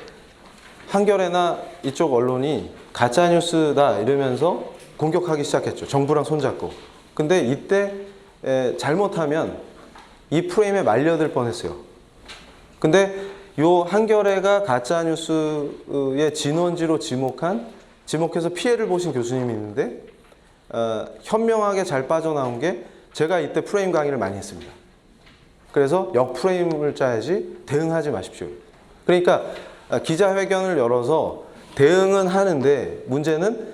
[SPEAKER 1] 한겨레나 이쪽 언론이 가짜뉴스다 이러면서 공격하기 시작했죠. 정부랑 손잡고. 근데 이때 잘못하면 이 프레임에 말려들 뻔했어요. 근데 요 한겨레가 가짜뉴스의 진원지로 지목해서 피해를 보신 교수님이 있는데 현명하게 잘 빠져나온 게 제가 이때 프레임 강의를 많이 했습니다. 그래서 역프레임을 짜야지 대응하지 마십시오. 그러니까 기자회견을 열어서 대응은 하는데 문제는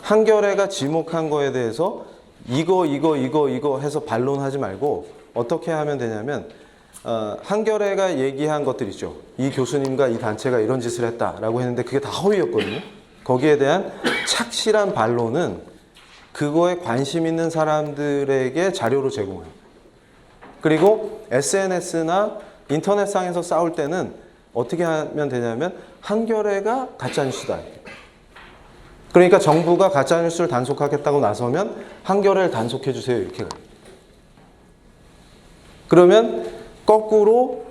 [SPEAKER 1] 한겨레가 지목한 거에 대해서 이거 해서 반론하지 말고 어떻게 하면 되냐면 한겨레가 얘기한 것들 있죠. 이 교수님과 이 단체가 이런 짓을 했다라고 했는데 그게 다 허위였거든요. 거기에 대한 착실한 반론은 그거에 관심 있는 사람들에게 자료로 제공합니다. 그리고 SNS나 인터넷상에서 싸울 때는 어떻게 하면 되냐면 한겨레가 가짜뉴스다. 그러니까 정부가 가짜뉴스를 단속하겠다고 나서면 한겨레를 단속해 주세요. 이렇게 가요. 그러면 거꾸로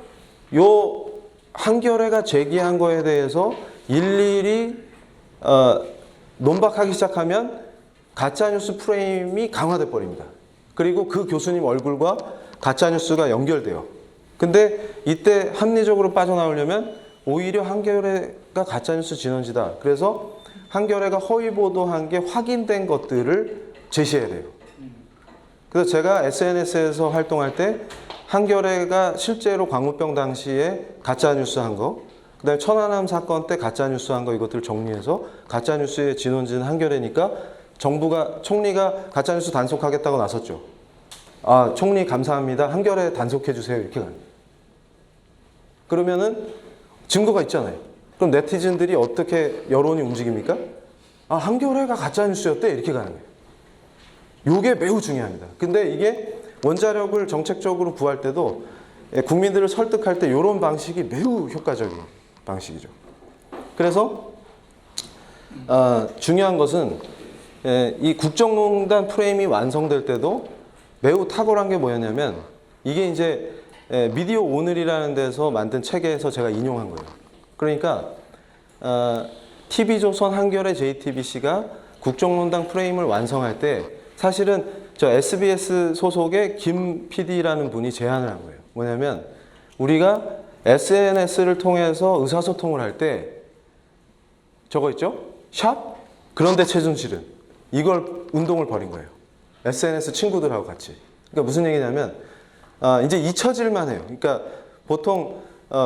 [SPEAKER 1] 요 한겨레가 제기한 거에 대해서 일일이 논박하기 시작하면 가짜뉴스 프레임이 강화돼 버립니다. 그리고 그 교수님 얼굴과 가짜뉴스가 연결돼요. 근데 이때 합리적으로 빠져나오려면 오히려 한겨레가 가짜뉴스 진원지다. 그래서 한겨레가 허위 보도한 게 확인된 것들을 제시해야 돼요. 그래서 제가 SNS에서 활동할 때 한겨레가 실제로 광우병 당시에 가짜뉴스 한 거, 그다음에 천안함 사건 때 가짜뉴스 한 거 이것들을 정리해서 가짜뉴스의 진원지는 한겨레니까 총리가 가짜뉴스 단속하겠다고 나섰죠. 아, 총리 감사합니다. 한겨레 단속해 주세요. 이렇게 가요. 그러면은 증거가 있잖아요. 그럼 네티즌들이 어떻게 여론이 움직입니까? 아, 한겨레가 가짜뉴스였대. 이렇게 가는 거예요. 요게 매우 중요합니다. 근데 이게 원자력을 정책적으로 구할 때도 국민들을 설득할 때 이런 방식이 매우 효과적인 방식이죠. 그래서 중요한 것은 이 국정농단 프레임이 완성될 때도 매우 탁월한 게 뭐였냐면 이게 이제 미디어 오늘이라는 데서 만든 책에서 제가 인용한 거예요. 그러니까 TV조선, 한겨레, JTBC가 국정농단 프레임을 완성할 때 사실은 저 SBS 소속의 김 PD라는 분이 제안을 한 거예요. 뭐냐면 우리가 SNS를 통해서 의사소통을 할 때 저거 있죠? 샵? 그런데 최순실은 이걸 운동을 벌인 거예요. SNS 친구들하고 같이. 그러니까 무슨 얘기냐면 이제 잊혀질만 해요. 그러니까 보통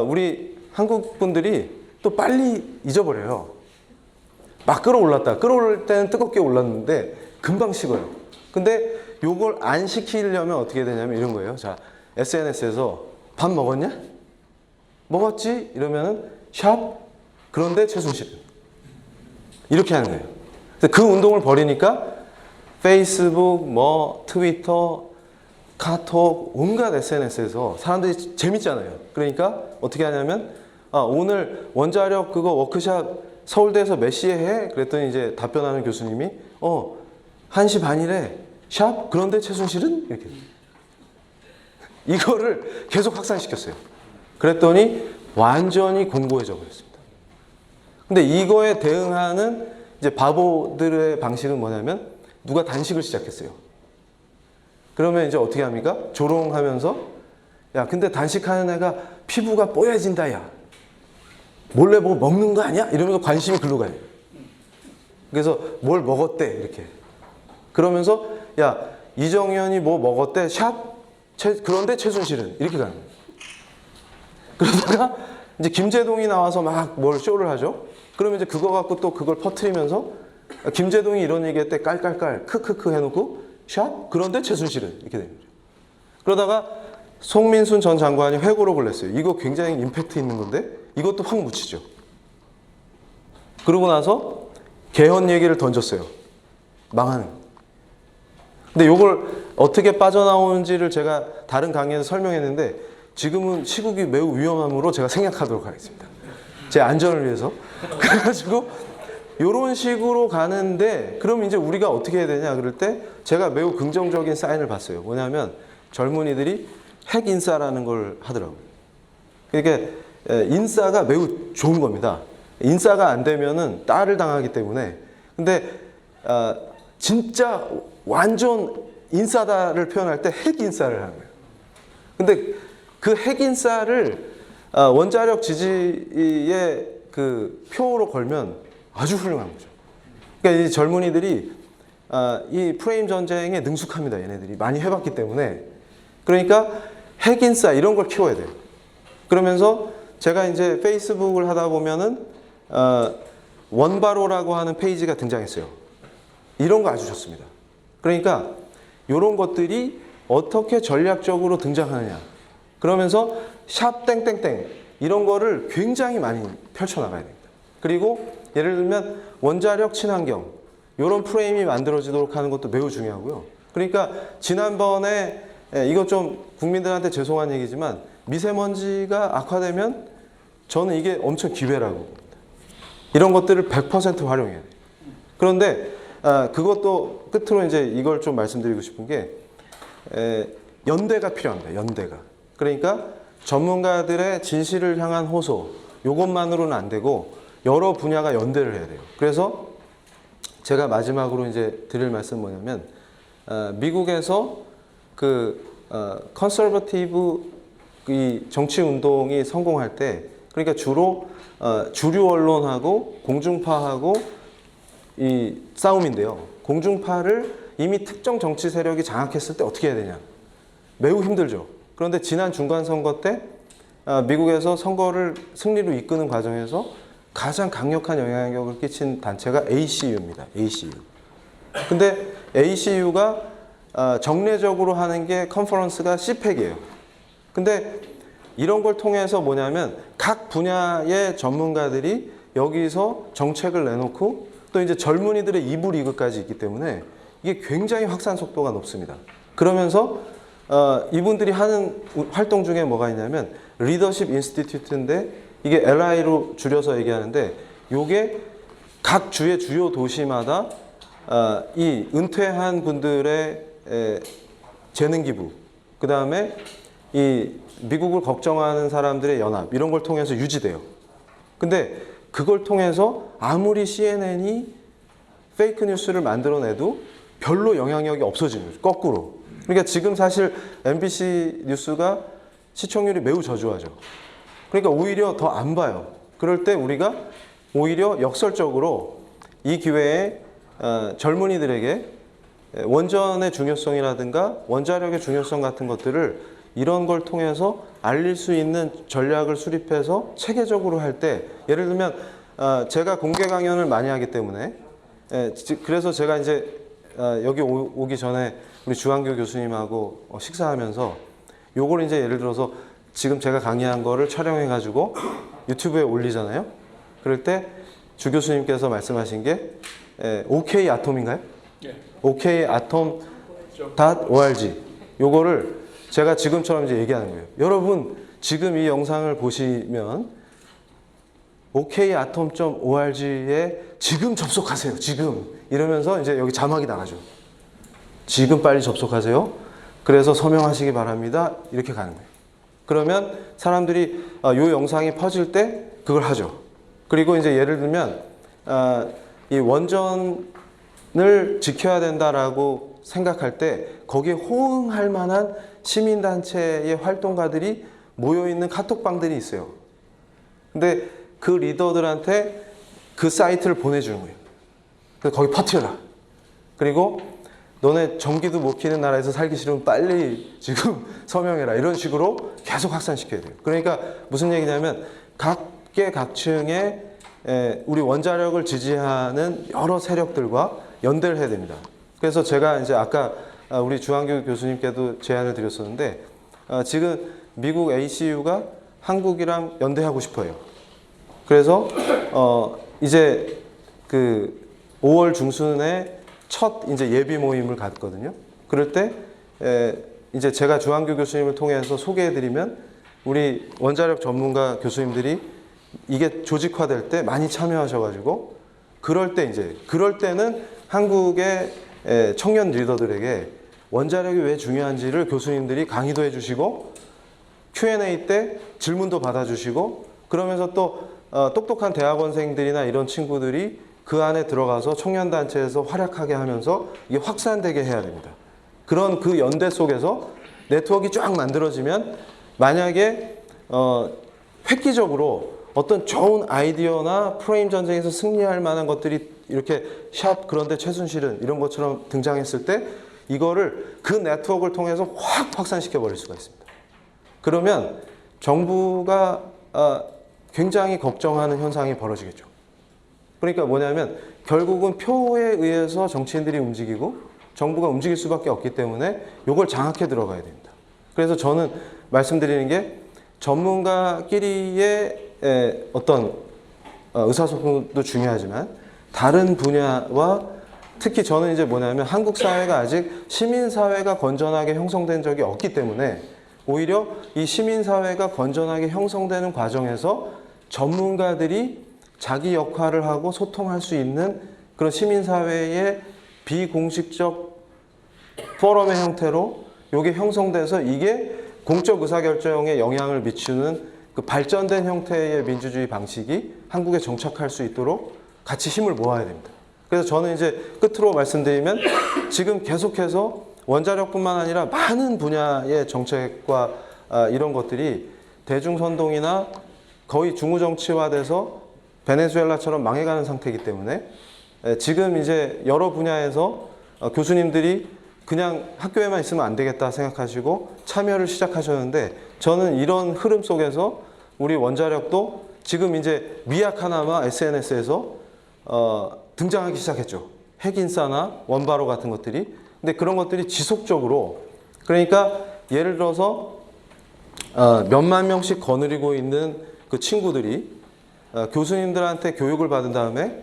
[SPEAKER 1] 우리 한국 분들이 또 빨리 잊어버려요. 막 끌어올릴 때는 뜨겁게 올랐는데 금방 식어요. 근데 요걸 안 식히려면 어떻게 되냐면 이런 거예요. 자, SNS에서 밥 먹었냐? 먹었지? 이러면은 샵 그런데 최순실 이렇게 하는 거예요. 그래서 그 운동을 벌이니까 페이스북, 뭐 트위터, 카톡, 온갖 SNS에서 사람들이 재밌잖아요. 그러니까 어떻게 하냐면 오늘 원자력 그거 워크샵 서울대에서 몇 시에 해? 그랬더니 이제 답변하는 교수님이 1시 반이래. 샵 그런데 최순실은 이렇게 이거를 계속 확산시켰어요. 그랬더니 완전히 공고해져 버렸습니다. 근데 이거에 대응하는 이제 바보들의 방식은 뭐냐면 누가 단식을 시작했어요. 그러면 이제 어떻게 합니까? 조롱하면서 야 근데 단식하는 애가 피부가 뽀얘진다 야 몰래 뭐 먹는 거 아니야? 이러면서 관심이 글로 가요. 그래서 뭘 먹었대 이렇게 그러면서 야 이정현이 뭐 먹었대 샵 그런데 최순실은 이렇게 가는 거예요. 그러다가 이제 김제동이 나와서 막 뭘 쇼를 하죠. 그러면 이제 그거 갖고 또 그걸 퍼뜨리면서 김제동이 이런 얘기했대 깔깔깔 크크크 해놓고 샵 그런데 최순실은 이렇게 됩니다. 그러다가 송민순 전 장관이 회고록을 냈어요. 이거 굉장히 임팩트 있는 건데 이것도 확 묻히죠. 그러고 나서 개헌 얘기를 던졌어요. 망하는. 근데 이걸 어떻게 빠져나오는지를 제가 다른 강의에서 설명했는데 지금은 시국이 매우 위험함으로 제가 생략하도록 하겠습니다. 제 안전을 위해서. 그래가지고 이런 식으로 가는데 그럼 이제 우리가 어떻게 해야 되냐 그럴 때 제가 매우 긍정적인 사인을 봤어요. 뭐냐면 젊은이들이 핵 인싸라는 걸 하더라고요. 그러니까 인싸가 매우 좋은 겁니다. 인싸가 안 되면은 딸을 당하기 때문에. 근데 진짜 완전 인싸다를 표현할 때 핵 인싸를 하는 거예요. 근데 그 핵 인싸를 원자력 지지의 그 표로 걸면 아주 훌륭한 거죠. 그러니까 이 젊은이들이 이 프레임 전쟁에 능숙합니다. 얘네들이 많이 해봤기 때문에. 그러니까 핵인싸 이런 걸 키워야 돼요. 그러면서 제가 이제 페이스북을 하다 보면은 원바로라고 하는 페이지가 등장했어요. 이런 거 아주 좋습니다. 그러니까 이런 것들이 어떻게 전략적으로 등장하느냐. 그러면서 샵 땡땡땡 이런 거를 굉장히 많이 펼쳐나가야 됩니다. 그리고 예를 들면 원자력 친환경 이런 프레임이 만들어지도록 하는 것도 매우 중요하고요. 그러니까 지난번에 이거 좀 국민들한테 죄송한 얘기지만 미세먼지가 악화되면 저는 이게 엄청 기회라고 봅니다. 이런 것들을 100% 활용해야 돼요. 그런데 그것도 끝으로 이제 이걸 좀 말씀드리고 싶은 게 연대가 필요합니다. 연대가. 그러니까 전문가들의 진실을 향한 호소 이것만으로는 안 되고 여러 분야가 연대를 해야 돼요. 그래서 제가 마지막으로 이제 드릴 말씀은 뭐냐면 미국에서 그 컨서버티브 이 정치 운동이 성공할 때 그러니까 주로 주류 언론하고 공중파하고 이 싸움인데요. 공중파를 이미 특정 정치 세력이 장악했을 때 어떻게 해야 되냐? 매우 힘들죠. 그런데 지난 중간 선거 때 미국에서 선거를 승리로 이끄는 과정에서 가장 강력한 영향력을 끼친 단체가 ACU입니다. ACU. 근데 ACU가 정례적으로 하는 게 컨퍼런스가 CPEC이에요. 근데 이런 걸 통해서 뭐냐면 각 분야의 전문가들이 여기서 정책을 내놓고 또 이제 젊은이들의 2부 리그까지 있기 때문에 이게 굉장히 확산 속도가 높습니다. 그러면서 이분들이 하는 활동 중에 뭐가 있냐면 리더십 인스티튜트인데 이게 LI로 줄여서 얘기하는데 요게 각 주의 주요 도시마다 이 은퇴한 분들의 재능 기부 그 다음에 이 미국을 걱정하는 사람들의 연합 이런 걸 통해서 유지돼요. 근데 그걸 통해서 아무리 CNN이 페이크 뉴스를 만들어내도 별로 영향력이 없어지는 거죠. 거꾸로. 그러니까 지금 사실 MBC 뉴스가 시청률이 매우 저조하죠. 그러니까 오히려 더 안 봐요. 그럴 때 우리가 오히려 역설적으로 이 기회에 젊은이들에게 원전의 중요성이라든가 원자력의 중요성 같은 것들을 이런 걸 통해서 알릴 수 있는 전략을 수립해서 체계적으로 할 때, 예를 들면 제가 공개 강연을 많이 하기 때문에, 그래서 제가 이제 여기 오기 전에 우리 주한규 교수님하고 식사하면서 요걸 이제 예를 들어서 지금 제가 강의한 거를 촬영해 가지고 유튜브에 올리잖아요. 그럴 때 주 교수님께서 말씀하신 게 OK 아톰인가요? OK atom.org 요거를 제가 지금처럼 이제 얘기하는 거예요. 여러분 지금 이 영상을 보시면 okatom.org에 지금 접속하세요. 지금 이러면서 이제 여기 자막이 나가죠. 지금 빨리 접속하세요. 그래서 서명하시기 바랍니다. 이렇게 가는 거예요. 그러면 사람들이 이 영상이 퍼질 때 그걸 하죠. 그리고 이제 예를 들면 이 원전을 지켜야 된다라고 생각할 때 거기에 호응할 만한 시민단체의 활동가들이 모여있는 카톡방들이 있어요. 근데 그 리더들한테 그 사이트를 보내주는 거예요. 그래서 거기 퍼뜨려라. 그리고 너네 전기도 못 키는 나라에서 살기 싫으면 빨리 지금 서명해라. 이런 식으로 계속 확산시켜야 돼요. 그러니까 무슨 얘기냐면 각계각층의 우리 원자력을 지지하는 여러 세력들과 연대를 해야 됩니다. 그래서 제가 이제 아까 우리 주한규 교수님께도 제안을 드렸었는데 지금 미국 ACU가 한국이랑 연대하고 싶어요. 그래서 이제 그 5월 중순에 첫 이제 예비 모임을 갖거든요. 그럴 때 이제 제가 주한규 교수님을 통해서 소개해드리면 우리 원자력 전문가 교수님들이 이게 조직화될 때 많이 참여하셔가지고 그럴 때는 한국의 청년 리더들에게 원자력이 왜 중요한지를 교수님들이 강의도 해주시고 Q&A 때 질문도 받아주시고 그러면서 또 똑똑한 대학원생들이나 이런 친구들이 그 안에 들어가서 청년단체에서 활약하게 하면서 이게 확산되게 해야 됩니다. 그런 그 연대 속에서 네트워크가 쫙 만들어지면 만약에 획기적으로 어떤 좋은 아이디어나 프레임 전쟁에서 승리할 만한 것들이 이렇게 샵 그런데 최순실은 이런 것처럼 등장했을 때 이거를 그 네트워크를 통해서 확 확산시켜 버릴 수가 있습니다. 그러면 정부가 굉장히 걱정하는 현상이 벌어지겠죠. 그러니까 뭐냐면 결국은 표에 의해서 정치인들이 움직이고 정부가 움직일 수밖에 없기 때문에 이걸 장악해 들어가야 됩니다. 그래서 저는 말씀드리는 게 전문가끼리의 어떤 의사소통도 중요하지만 다른 분야와 특히 저는 이제 뭐냐면 한국 사회가 아직 시민사회가 건전하게 형성된 적이 없기 때문에 오히려 이 시민사회가 건전하게 형성되는 과정에서 전문가들이 자기 역할을 하고 소통할 수 있는 그런 시민사회의 비공식적 포럼의 형태로 이게 형성돼서 이게 공적 의사결정에 영향을 미치는 그 발전된 형태의 민주주의 방식이 한국에 정착할 수 있도록 같이 힘을 모아야 됩니다. 그래서 저는 이제 끝으로 말씀드리면 지금 계속해서 원자력뿐만 아니라 많은 분야의 정책과 이런 것들이 대중선동이나 거의 중우정치화돼서 베네수엘라처럼 망해가는 상태이기 때문에 지금 이제 여러 분야에서 교수님들이 그냥 학교에만 있으면 안 되겠다 생각하시고 참여를 시작하셨는데 저는 이런 흐름 속에서 우리 원자력도 지금 이제 미약하나마 SNS에서 등장하기 시작했죠. 핵인싸나 원바로 같은 것들이. 근데 그런 것들이 지속적으로 그러니까 예를 들어서 몇만 명씩 거느리고 있는 그 친구들이 교수님들한테 교육을 받은 다음에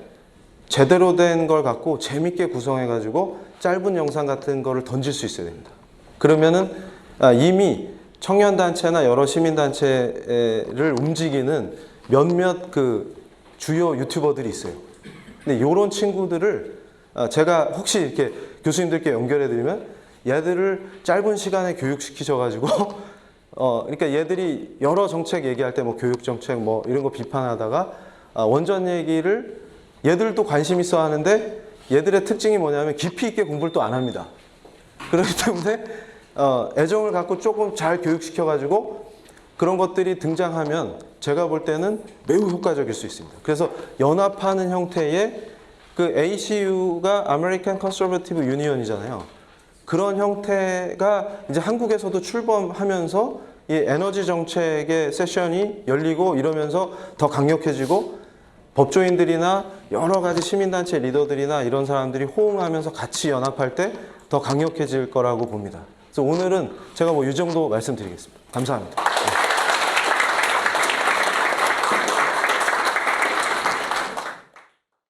[SPEAKER 1] 제대로 된 걸 갖고 재밌게 구성해가지고 짧은 영상 같은 거를 던질 수 있어야 됩니다. 그러면은 이미 청년단체나 여러 시민단체를 움직이는 몇몇 그 주요 유튜버들이 있어요. 근데 이런 친구들을 제가 혹시 이렇게 교수님들께 연결해드리면 얘들을 짧은 시간에 교육시키셔가지고 그러니까 얘들이 여러 정책 얘기할 때 뭐 교육정책 뭐 이런 거 비판하다가 원전 얘기를 얘들도 관심 있어 하는데 얘들의 특징이 뭐냐면 깊이 있게 공부를 또 안 합니다. 그렇기 때문에 애정을 갖고 조금 잘 교육시켜가지고 그런 것들이 등장하면 제가 볼 때는 매우 효과적일 수 있습니다. 그래서 연합하는 형태의 그 ACU가 American Conservative Union이잖아요. 그런 형태가 이제 한국에서도 출범하면서 이 에너지 정책의 세션이 열리고 이러면서 더 강력해지고 법조인들이나 여러 가지 시민단체 리더들이나 이런 사람들이 호응하면서 같이 연합할 때 더 강력해질 거라고 봅니다. 그래서 오늘은 제가 뭐 이 정도 말씀드리겠습니다. 감사합니다.